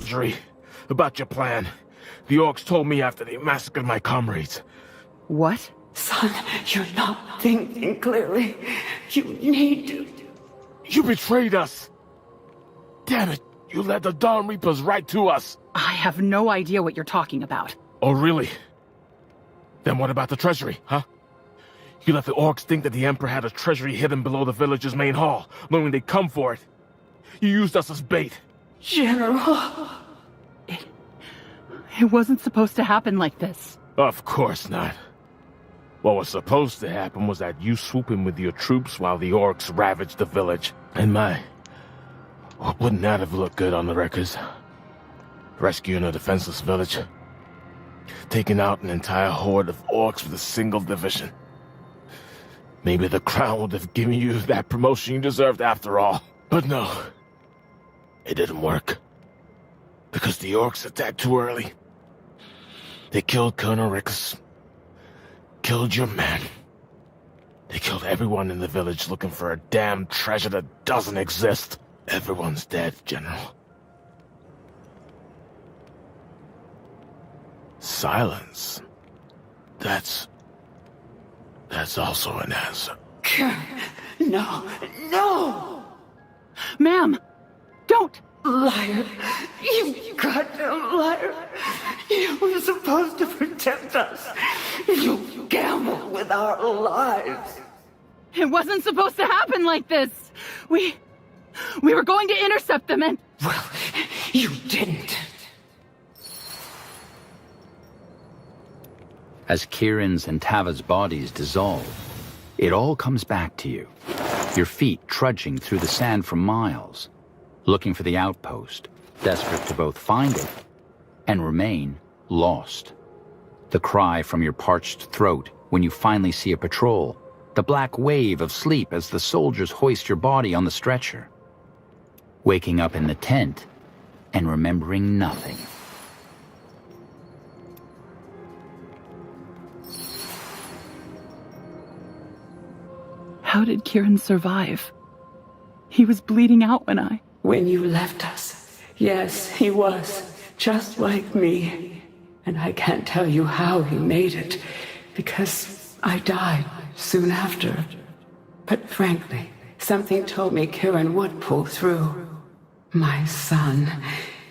treasury. About your plan. The orcs told me after they massacred my comrades. What? Son, you're not thinking clearly. You need to... You betrayed us! Damn it! You led the Dawn Reapers right to us! I have no idea what you're talking about. Oh, really? Then what about the treasury, huh? You let the orcs think that the Emperor had a treasury hidden below the village's main hall, knowing they'd come for it. You used us as bait. General... It wasn't supposed to happen like this. Of course not. What was supposed to happen was that you swoop in with your troops while the orcs ravaged the village. And wouldn't that have looked good on the records? Rescuing a defenseless village. Taking out an entire horde of orcs with a single division. Maybe the crown would have given you that promotion you deserved after all. But no. It didn't work. Because the orcs attacked too early. They killed Colonel Rickus. Killed your man. They killed everyone in the village looking for a damn treasure that doesn't exist. Everyone's dead, General. Silence. That's also an answer. No, no! Ma'am! Don't! Liar! You goddamn liar! You were supposed to protect us. You gambled with our lives. It wasn't supposed to happen like this! We were going to intercept them and... Well, you didn't. As Kieran's and Tava's bodies dissolve, it all comes back to you. Your feet trudging through the sand for miles, looking for the outpost, desperate to both find it and remain lost. The cry from your parched throat when you finally see a patrol, the black wave of sleep as the soldiers hoist your body on the stretcher. Waking up in the tent and remembering nothing. How did Kieran survive? He was bleeding out When you left us, yes, he was, just like me. And I can't tell you how he made it, because I died soon after. But frankly, something told me Kieran would pull through. My son,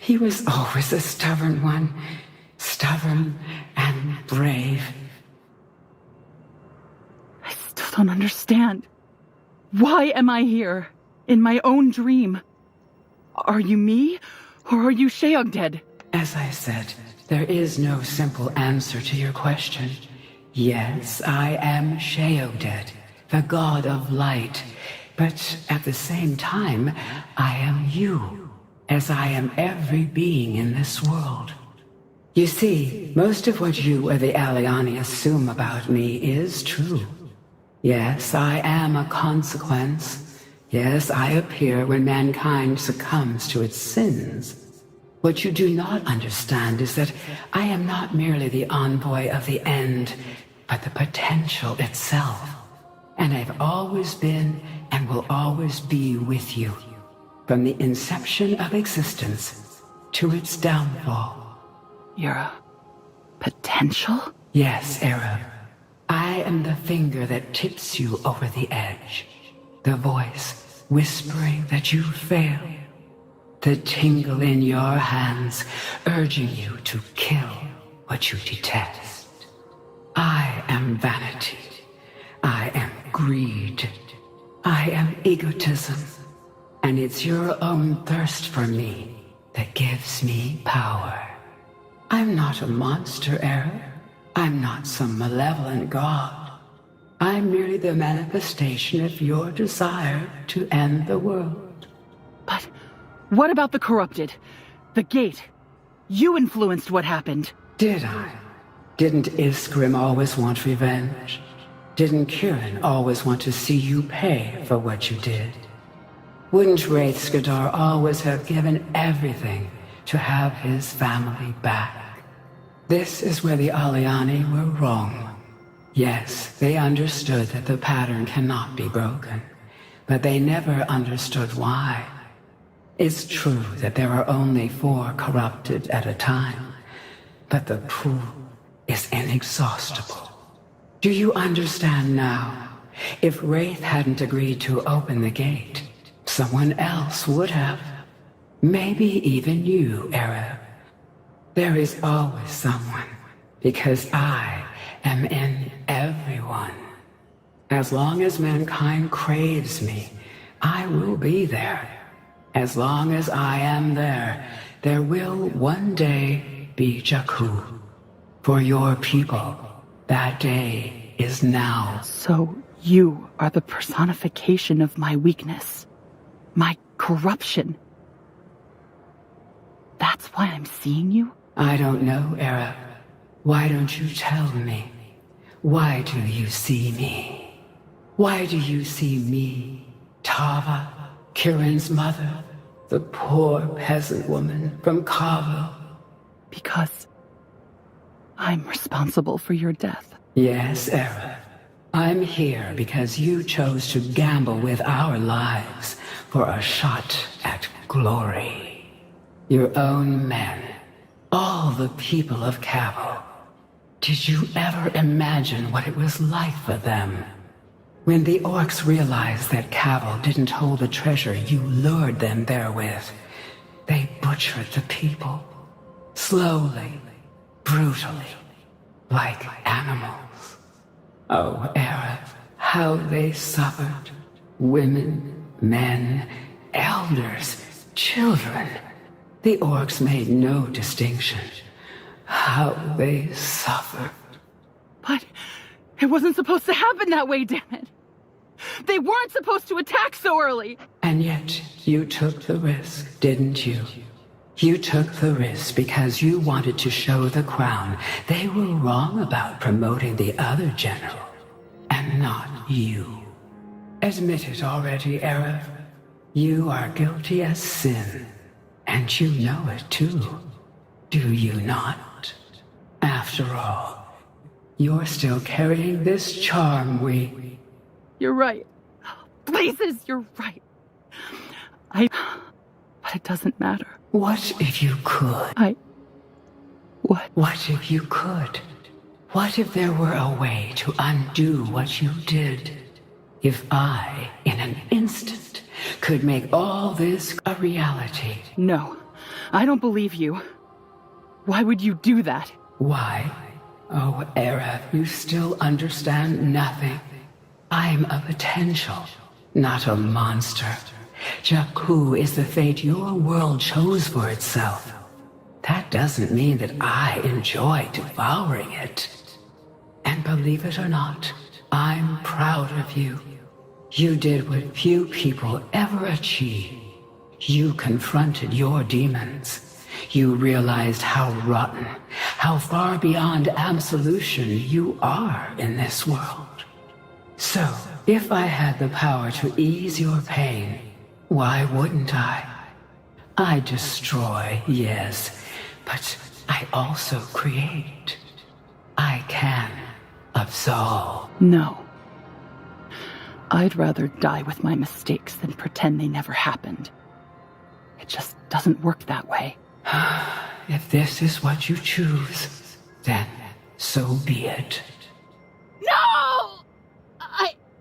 he was always a stubborn one. Stubborn and brave. I still don't understand. Why am I here? In my own dream? Are you me, or are you Sheogded? As I said, there is no simple answer to your question. Yes, I am Sheogded, the god of light. But at the same time, I am you, as I am every being in this world. You see, most of what you or the Aliani assume about me is true. Yes, I am a consequence. Yes, I appear when mankind succumbs to its sins. What you do not understand is that I am not merely the envoy of the end, but the potential itself. And I've always been and will always be with you, from the inception of existence to its downfall. You're a potential? Yes, Arab. I am the finger that tips you over the edge. The voice whispering that you fail. The tingle in your hands urging you to kill what you detest. I am vanity. I am greed. I am egotism. And it's your own thirst for me that gives me power. I'm not a monster, Arab. I'm not some malevolent god. I'm merely the manifestation of your desire to end the world. But what about the corrupted? The gate? You influenced what happened. Did I? Didn't Iskrim always want revenge? Didn't Kieran always want to see you pay for what you did? Wouldn't Wraith Skadar always have given everything to have his family back? This is where the Aliani were wrong. Yes, they understood that the pattern cannot be broken, but they never understood why. It's true that there are only 4 corrupted at a time, but the pool is inexhaustible. Do you understand now? If Wraith hadn't agreed to open the gate, someone else would have. Maybe even you, Arab. There is always someone, because I am in everyone. As long as mankind craves me, I will be there. As long as I am there, there will one day be Jakku. For your people, that day is now. So you are the personification of my weakness, my corruption. That's why I'm seeing you? I don't know, Arab. Why don't you tell me? Why do you see me? Why do you see me, Tava, Kirin's mother, the poor peasant woman from Kavo? Because I'm responsible for your death. Yes, Arab. I'm here because you chose to gamble with our lives for a shot at glory. Your own men, all the people of Kavo. Did you ever imagine what it was like for them? When the orcs realized that Kavo didn't hold the treasure you lured them there with, they butchered the people. Slowly, brutally, like animals. Oh, Arab, how they suffered. Women, men, elders, children. The orcs made no distinction. How they suffered. But it wasn't supposed to happen that way, damn it. They weren't supposed to attack so early. And yet, you took the risk, didn't you? You took the risk because you wanted to show the crown they were wrong about promoting the other general, and not you. Admit it already, Arab. You are guilty as sin, and you know it too. Do you not? After all, you're still carrying this charm You're right. Blazes, you're right. But it doesn't matter. What if you could? What? What if you could? What if there were a way to undo what you did? If I, in an instant, could make all this a reality. No, I don't believe you. Why would you do that? Why? Oh, Arab, you still understand nothing. I'm a potential, not a monster. Jakku is the fate your world chose for itself. That doesn't mean that I enjoy devouring it. And believe it or not, I'm proud of you. You did what few people ever achieve. You confronted your demons. You realized how rotten, how far beyond absolution you are in this world. So, if I had the power to ease your pain, why wouldn't I? I destroy, yes, but I also create. I can absolve. No. I'd rather die with my mistakes than pretend they never happened. It just doesn't work that way. If this is what you choose, then so be it. No!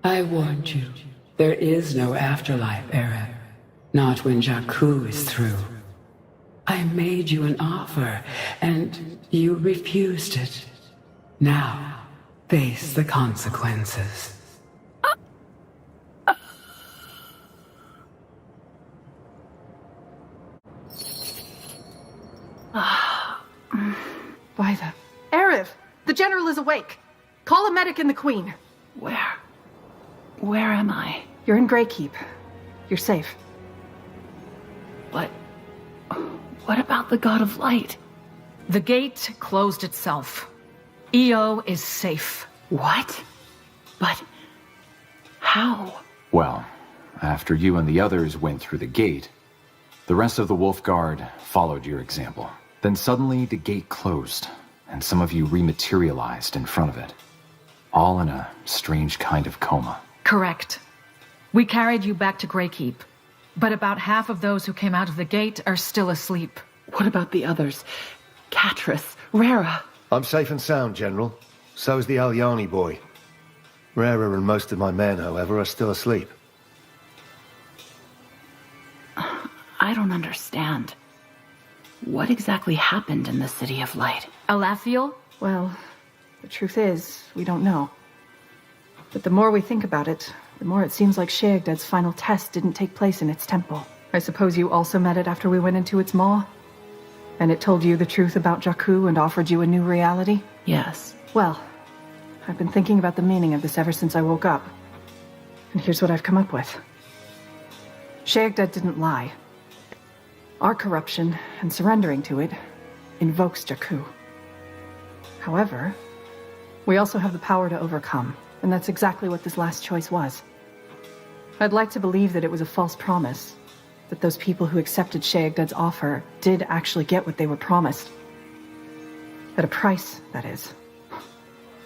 I warned you. There is no afterlife, Arab. Not when Jakku is through. I made you an offer, and you refused it. Now, face the consequences. By the... Arif, the general is awake. Call a medic and the queen. Where am I? You're in Greykeep. You're safe. But... what about the God of Light? The gate closed itself. EO is safe. What? But... how? Well, after you and the others went through the gate, the rest of the Wolf Guard followed your example. Then suddenly the gate closed, and some of you rematerialized in front of it. All in a strange kind of coma. Correct. We carried you back to Greykeep. but about half of those who came out of the gate are still asleep. What about the others? Catris, Rara. I'm safe and sound, General. So is the Alyani boy. Rara and most of my men, however, are still asleep. I don't understand. What exactly happened in the City of Light? Alathiel? Well, the truth is, we don't know. But the more we think about it, the more it seems like Sheagdad's final test didn't take place in its temple. I suppose you also met it after we went into its maw? And it told you the truth about Jakku and offered you a new reality? Yes. Well, I've been thinking about the meaning of this ever since I woke up. And here's what I've come up with. Sheagdad didn't lie. Our corruption and surrendering to it invokes Jakku. However, we also have the power to overcome, and that's exactly what this last choice was. I'd like to believe that it was a false promise, that those people who accepted Sheagdad's offer did actually get what they were promised. At a price, that is.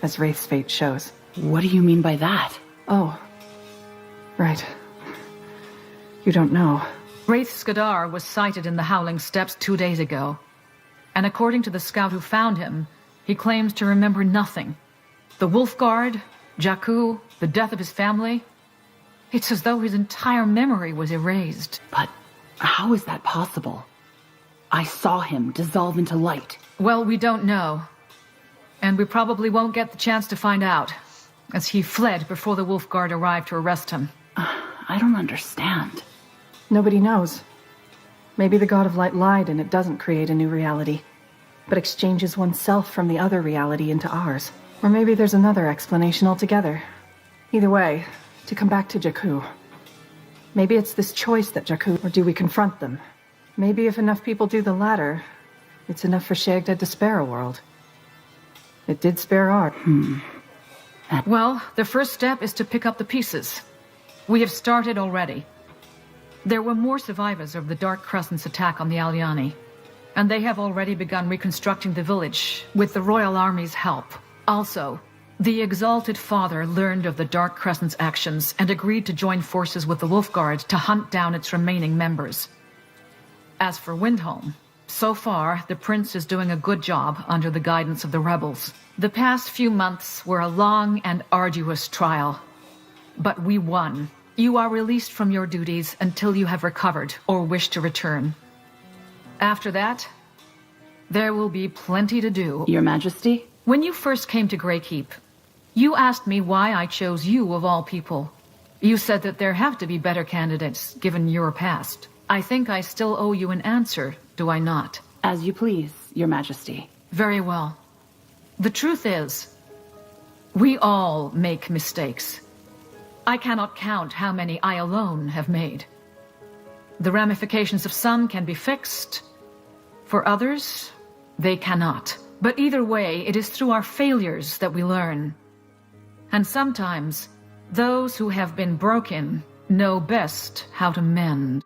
As Wraith's fate shows. What do you mean by that? Oh. Right. You don't know. Wraith Skadar was sighted in the Howling Steppes 2 days ago. And according to the scout who found him, he claims to remember nothing. The Wolfguard, Jakku, the death of his family. It's as though his entire memory was erased. But how is that possible? I saw him dissolve into light. Well, we don't know. And we probably won't get the chance to find out, as he fled before the Wolfguard arrived to arrest him. I don't understand. Nobody knows. Maybe the God of Light lied and it doesn't create a new reality, but exchanges oneself from the other reality into ours. Or maybe there's another explanation altogether. Either way, to come back to Jakku. Maybe it's this choice that Jakku, or do we confront them? Maybe if enough people do the latter, it's enough for Sheagdad to spare a world. It did spare art. Well, the first step is to pick up the pieces. We have started already. There were more survivors of the Dark Crescent's attack on the Alyani, and they have already begun reconstructing the village with the Royal Army's help. Also, the Exalted Father learned of the Dark Crescent's actions and agreed to join forces with the Wolfguard to hunt down its remaining members. As for Windholm, so far, the Prince is doing a good job under the guidance of the rebels. The past few months were a long and arduous trial, but we won. You are released from your duties until you have recovered or wish to return. After that, there will be plenty to do. Your Majesty? When you first came to Greykeep, you asked me why I chose you of all people. You said that there have to be better candidates, given your past. I think I still owe you an answer, do I not? As you please, Your Majesty. Very well. The truth is, we all make mistakes. I cannot count how many I alone have made. The ramifications of some can be fixed. For others, they cannot. But either way, it is through our failures that we learn. And sometimes, those who have been broken know best how to mend.